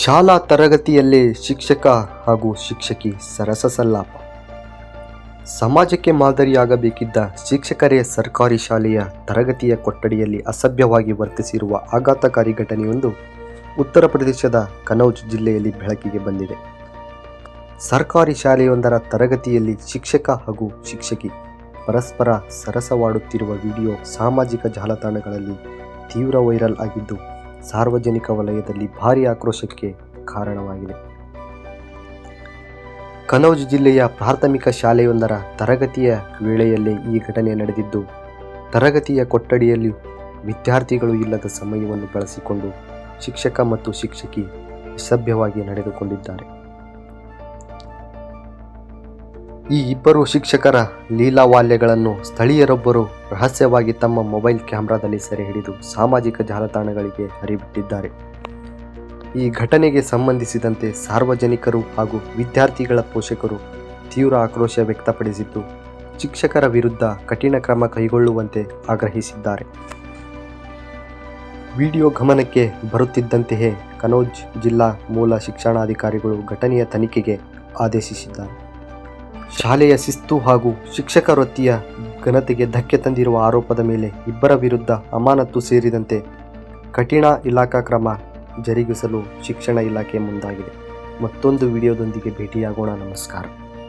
ಶಾಲಾ ತರಗತಿಯಲ್ಲೇ ಶಿಕ್ಷಕ ಹಾಗೂ ಶಿಕ್ಷಕಿ ಸರಸ ಸಲ್ಲಾಪ. ಸಮಾಜಕ್ಕೆ ಮಾದರಿಯಾಗಬೇಕಿದ್ದ ಶಿಕ್ಷಕರೇ ಸರ್ಕಾರಿ ಶಾಲೆಯ ತರಗತಿಯ ಕೊಠಡಿಯಲ್ಲಿ ಅಸಭ್ಯವಾಗಿ ವರ್ತಿಸಿರುವ ಆಘಾತಕಾರಿ ಘಟನೆಯೊಂದು ಉತ್ತರ ಪ್ರದೇಶದ ಕನೌಜ್ ಜಿಲ್ಲೆಯಲ್ಲಿ ಬೆಳಕಿಗೆ ಬಂದಿದೆ. ಸರ್ಕಾರಿ ಶಾಲೆಯೊಂದರ ತರಗತಿಯಲ್ಲಿ ಶಿಕ್ಷಕ ಹಾಗೂ ಶಿಕ್ಷಕಿ ಪರಸ್ಪರ ಸರಸವಾಡುತ್ತಿರುವ ವಿಡಿಯೋ ಸಾಮಾಜಿಕ ಜಾಲತಾಣಗಳಲ್ಲಿ ತೀವ್ರ ವೈರಲ್ ಆಗಿದ್ದು ಸಾರ್ವಜನಿಕ ವಲಯದಲ್ಲಿ ಭಾರೀ ಆಕ್ರೋಶಕ್ಕೆ ಕಾರಣವಾಗಿದೆ. ಕನೌಜ್ ಜಿಲ್ಲೆಯ ಪ್ರಾಥಮಿಕ ಶಾಲೆಯೊಂದರ ತರಗತಿಯ ವೇಳೆಯಲ್ಲೇ ಈ ಘಟನೆ ನಡೆದಿದ್ದು, ತರಗತಿಯ ಕೊಠಡಿಯಲ್ಲಿ ವಿದ್ಯಾರ್ಥಿಗಳು ಇಲ್ಲದ ಸಮಯವನ್ನು ಬಳಸಿಕೊಂಡು ಶಿಕ್ಷಕ ಮತ್ತು ಶಿಕ್ಷಕಿ ಅಸಭ್ಯವಾಗಿ ನಡೆದುಕೊಂಡಿದ್ದಾರೆ. ಈ ಇಬ್ಬರು ಶಿಕ್ಷಕರ ಲೀಲಾವಾಲ್ಯಗಳನ್ನು ಸ್ಥಳೀಯರೊಬ್ಬರು ರಹಸ್ಯವಾಗಿ ತಮ್ಮ ಮೊಬೈಲ್ ಕ್ಯಾಮೆರಾದಲ್ಲಿ ಸೆರೆ ಹಿಡಿದು ಸಾಮಾಜಿಕ ಜಾಲತಾಣಗಳಿಗೆ ಹರಿಬಿಟ್ಟಿದ್ದಾರೆ. ಈ ಘಟನೆಗೆ ಸಂಬಂಧಿಸಿದಂತೆ ಸಾರ್ವಜನಿಕರು ಹಾಗೂ ವಿದ್ಯಾರ್ಥಿಗಳ ಪೋಷಕರು ತೀವ್ರ ಆಕ್ರೋಶ ವ್ಯಕ್ತಪಡಿಸಿದ್ದು, ಶಿಕ್ಷಕರ ವಿರುದ್ಧ ಕಠಿಣ ಕ್ರಮ ಕೈಗೊಳ್ಳುವಂತೆ ಆಗ್ರಹಿಸಿದ್ದಾರೆ. ವಿಡಿಯೋ ಗಮನಕ್ಕೆ ಬರುತ್ತಿದ್ದಂತೆಯೇ ಕನೌಜ್ ಜಿಲ್ಲಾ ಮೂಲ ಶಿಕ್ಷಣಾಧಿಕಾರಿಗಳು ಘಟನೆಯ ತನಿಖೆಗೆ ಆದೇಶಿಸಿದ್ದಾರೆ. ಶಾಲೆಯ ಶಿಸ್ತು ಹಾಗೂ ಶಿಕ್ಷಕ ವೃತ್ತಿಯ ಘನತೆಗೆ ಧಕ್ಕೆ ತಂದಿರುವ ಆರೋಪದ ಮೇಲೆ ಇಬ್ಬರ ವಿರುದ್ಧ ಅಮಾನತು ಸೇರಿದಂತೆ ಕಠಿಣ ಇಲಾಖಾ ಕ್ರಮ ಜರುಗಿಸಲು ಶಿಕ್ಷಣ ಇಲಾಖೆ ಮುಂದಾಗಿದೆ. ಮತ್ತೊಂದು ವಿಡಿಯೋದೊಂದಿಗೆ ಭೇಟಿಯಾಗೋಣ. ನಮಸ್ಕಾರ.